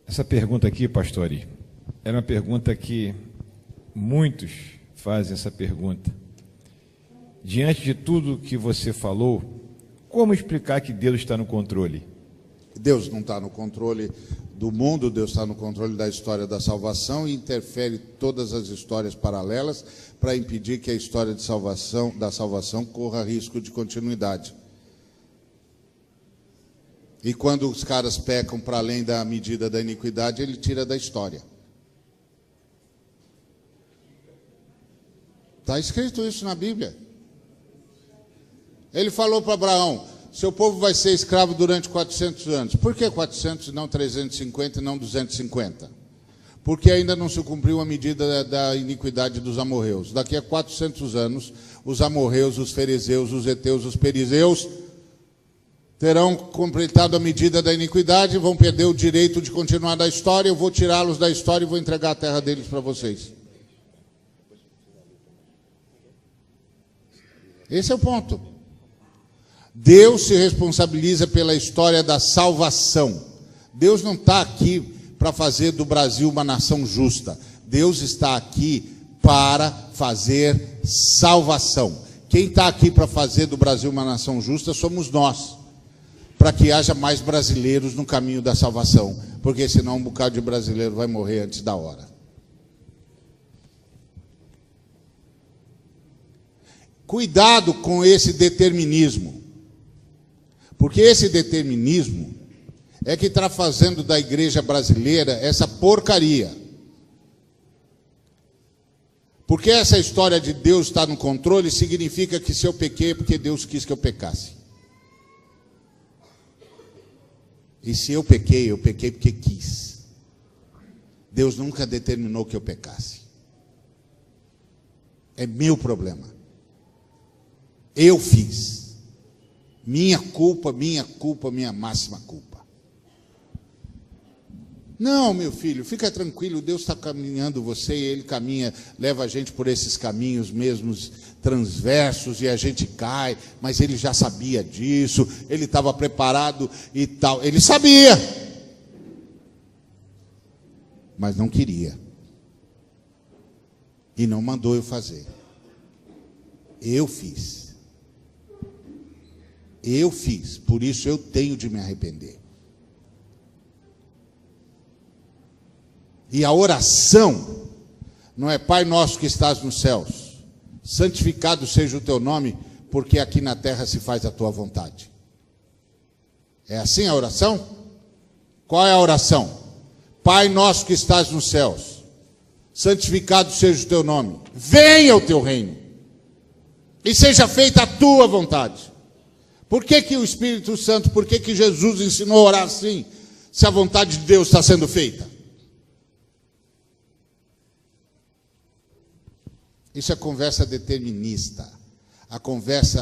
Essa pergunta aqui, Pastore, era uma pergunta que muitos fazem essa pergunta. Diante de tudo que você falou, como explicar que Deus está no controle? Deus não está no controle do mundo, Deus está no controle da história da salvação e interfere todas as histórias paralelas para impedir que a história da salvação corra risco de continuidade. E quando os caras pecam para além da medida da iniquidade, ele tira da história. Está escrito isso na Bíblia. Ele falou para Abraão: seu povo vai ser escravo durante 400 anos. Por que 400 e não 350 e não 250? Porque ainda não se cumpriu a medida da iniquidade dos amorreus. Daqui a 400 anos, os amorreus, os ferezeus, os heteus, os perizeus terão completado a medida da iniquidade e vão perder o direito de continuar da história. Eu vou tirá-los da história e vou entregar a terra deles para vocês. Esse é o ponto. Deus se responsabiliza pela história da salvação. Deus não está aqui para fazer do Brasil uma nação justa. Deus está aqui para fazer salvação. Quem está aqui para fazer do Brasil uma nação justa somos nós, para que haja mais brasileiros no caminho da salvação, porque senão um bocado de brasileiro vai morrer antes da hora. Cuidado com esse determinismo, porque esse determinismo é que está fazendo da igreja brasileira essa porcaria. Porque essa história de Deus estar no controle significa que se eu pequei é porque Deus quis que eu pecasse. E se eu pequei porque quis. Deus nunca determinou que eu pecasse. É meu problema. Eu fiz. Minha culpa, minha máxima culpa. Não, meu filho, fica tranquilo, Deus está caminhando você e Ele caminha, leva a gente por esses caminhos mesmos transversos e a gente cai, mas Ele já sabia disso, Ele estava preparado e tal, Ele sabia, mas não queria e não mandou eu fazer. Eu fiz, por isso eu tenho de me arrepender. E a oração não é Pai nosso que estás nos céus, santificado seja o teu nome, porque aqui na terra se faz a tua vontade. É assim a oração? Qual é a oração? Pai nosso que estás nos céus, santificado seja o teu nome, venha o teu reino, e seja feita a tua vontade. Por que o Espírito Santo, por que Jesus ensinou a orar assim, se a vontade de Deus está sendo feita? Isso é conversa determinista.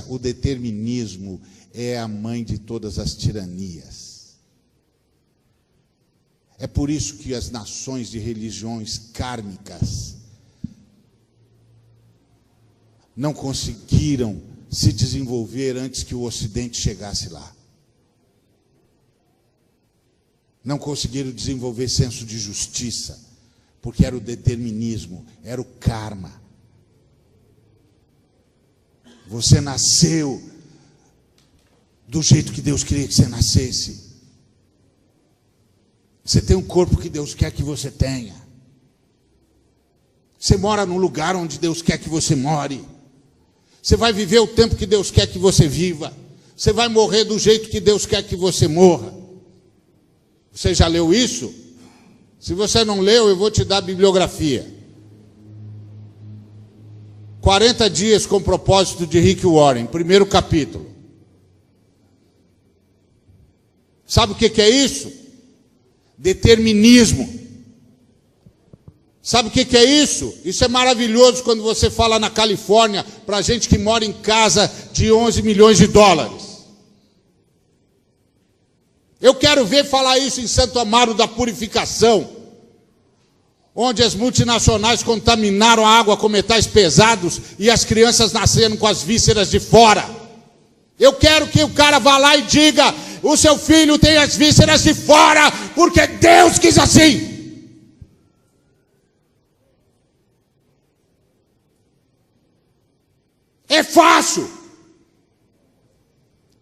O determinismo é a mãe de todas as tiranias. É por isso que as nações de religiões kármicas não conseguiram se desenvolver antes que o Ocidente chegasse lá. Não conseguiram desenvolver senso de justiça, porque era o determinismo, era o karma. Você nasceu do jeito que Deus queria que você nascesse. Você tem um corpo que Deus quer que você tenha. Você mora num lugar onde Deus quer que você more. Você vai viver o tempo que Deus quer que você viva. Você vai morrer do jeito que Deus quer que você morra. Você já leu isso? Se você não leu, eu vou te dar a bibliografia. 40 dias com propósito de Rick Warren, primeiro capítulo. Sabe o que é isso? Determinismo. Sabe o que é isso? Isso é maravilhoso quando você fala na Califórnia para gente que mora em casa de 11 milhões de dólares. Eu quero ver falar isso em Santo Amaro da Purificação, onde as multinacionais contaminaram a água com metais pesados e as crianças nasceram com as vísceras de fora. Eu quero que o cara vá lá e diga: o seu filho tem as vísceras de fora, porque Deus quis assim. É fácil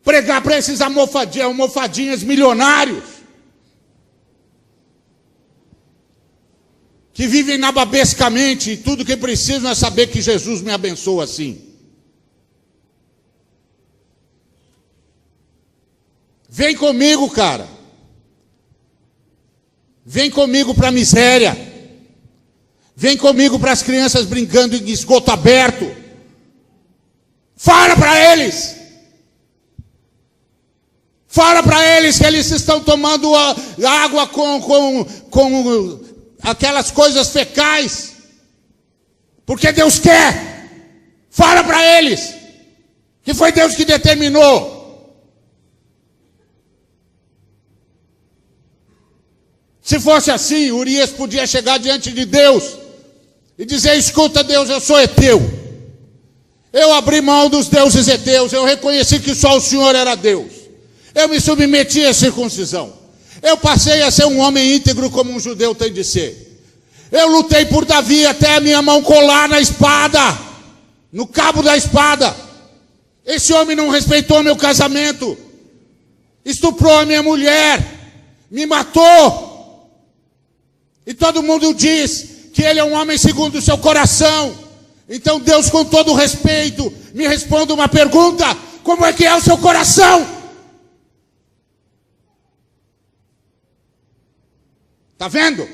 pregar para esses almofadinhas milionários que vivem nababescamente e tudo que precisam é saber que Jesus me abençoa assim. Vem comigo, cara. Vem comigo para a miséria. Vem comigo para as crianças brincando em esgoto aberto. Fala para eles. Fala para eles que eles estão tomando água com aquelas coisas fecais. Porque Deus quer. Fala para eles que foi Deus que determinou. Se fosse assim, Urias podia chegar diante de Deus e dizer: escuta, Deus, eu sou heteu. Eu abri mão dos deuses heteus, eu reconheci que só o Senhor era Deus. Eu me submeti à circuncisão. Eu passei a ser um homem íntegro como um judeu tem de ser. Eu lutei por Davi até a minha mão colar na espada, no cabo da espada. Esse homem não respeitou meu casamento, estuprou a minha mulher, me matou. E todo mundo diz que ele é um homem segundo o seu coração. Então Deus, com todo respeito, me responde uma pergunta: como é que é o seu coração? Tá vendo?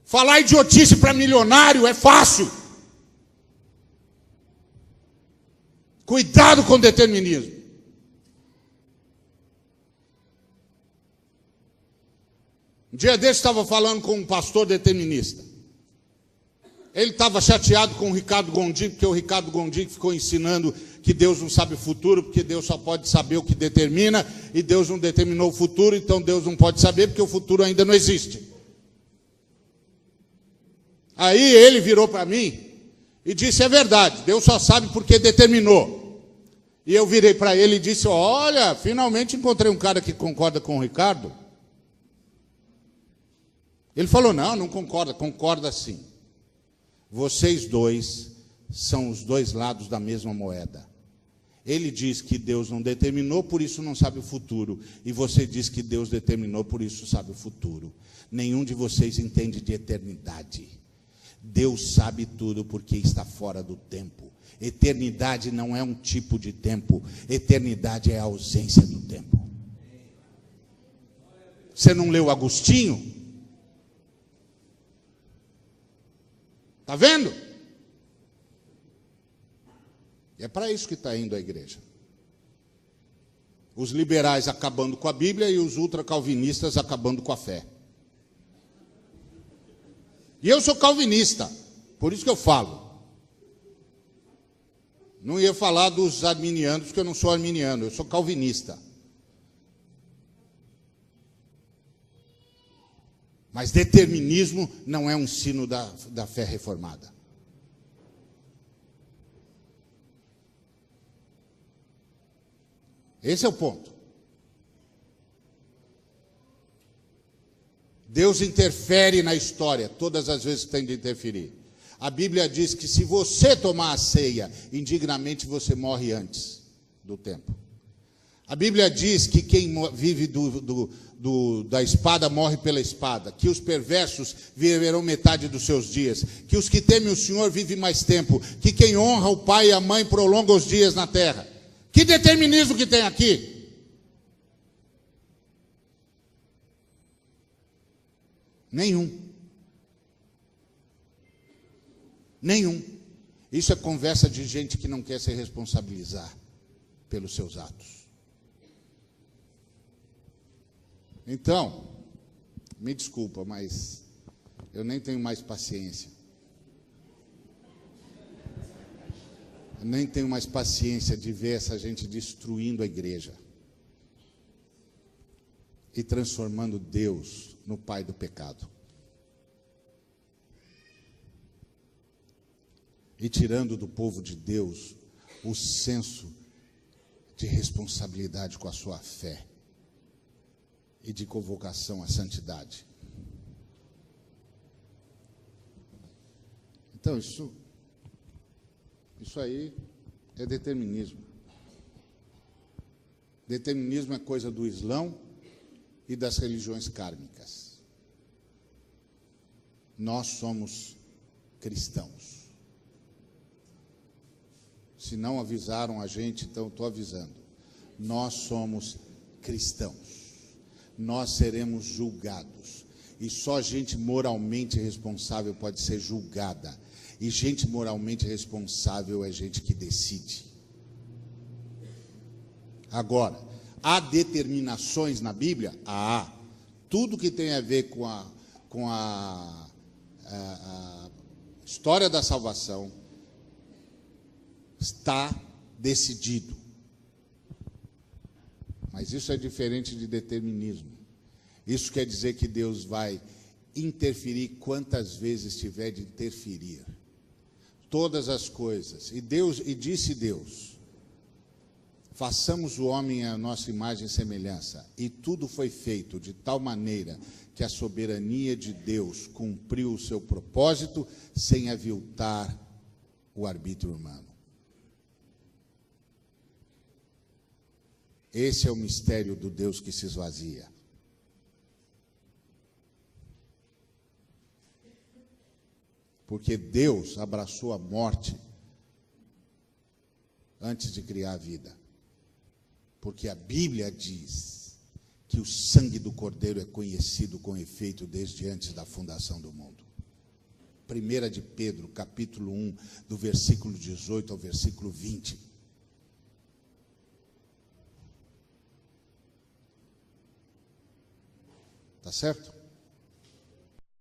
Falar idiotice para milionário é fácil. Cuidado com o determinismo. Um dia desse estava falando com um pastor determinista. Ele estava chateado com o Ricardo Gondim, porque o Ricardo Gondim ficou ensinando que Deus não sabe o futuro, porque Deus só pode saber o que determina, e Deus não determinou o futuro, então Deus não pode saber, porque o futuro ainda não existe. Aí ele virou para mim e disse: é verdade, Deus só sabe porque determinou. E eu virei para ele e disse: olha, finalmente encontrei um cara que concorda com o Ricardo. Ele falou: não concorda, concorda sim. Vocês dois são os dois lados da mesma moeda. Ele diz que Deus não determinou, por isso não sabe o futuro. E você diz que Deus determinou, por isso sabe o futuro. Nenhum de vocês entende de eternidade. Deus sabe tudo porque está fora do tempo. Eternidade não é um tipo de tempo. Eternidade é a ausência do tempo. Você não leu Agostinho? Está vendo? E é para isso que está indo a igreja. Os liberais acabando com a Bíblia e os ultracalvinistas acabando com a fé. E eu sou calvinista, por isso que eu falo. Não ia falar dos arminianos, porque eu não sou arminiano, eu sou calvinista. Mas determinismo não é um ensino da fé reformada. Esse é o ponto. Deus interfere na história todas as vezes que tem de interferir. A Bíblia diz que se você tomar a ceia indignamente, você morre antes do tempo. A Bíblia diz que quem vive da espada morre pela espada, que os perversos viverão metade dos seus dias, que os que temem o Senhor vivem mais tempo, que quem honra o pai e a mãe prolonga os dias na terra. Que determinismo que tem aqui? Nenhum. Isso é conversa de gente que não quer se responsabilizar pelos seus atos. Então, me desculpa, mas eu nem tenho mais paciência. Eu nem tenho mais paciência de ver essa gente destruindo a igreja e transformando Deus no pai do pecado. E tirando do povo de Deus o senso de responsabilidade com a sua fé e de convocação à santidade. Então, isso aí é determinismo. Determinismo é coisa do Islão e das religiões kármicas. Nós somos cristãos. Se não avisaram a gente, então estou avisando. Nós somos cristãos. Nós seremos julgados. E só gente moralmente responsável pode ser julgada. E gente moralmente responsável é gente que decide. Agora, há determinações na Bíblia? Há. Tudo que tem a ver com a história da salvação está decidido. Mas isso é diferente de determinismo. Isso quer dizer que Deus vai interferir quantas vezes tiver de interferir. Todas as coisas. E disse Deus: façamos o homem à nossa imagem e semelhança. E tudo foi feito de tal maneira que a soberania de Deus cumpriu o seu propósito sem aviltar o arbítrio humano. Esse é o mistério do Deus que se esvazia. Porque Deus abraçou a morte antes de criar a vida. Porque a Bíblia diz que o sangue do Cordeiro é conhecido com efeito desde antes da fundação do mundo. 1 de Pedro, capítulo 1, do versículo 18 ao versículo 20. Tá certo?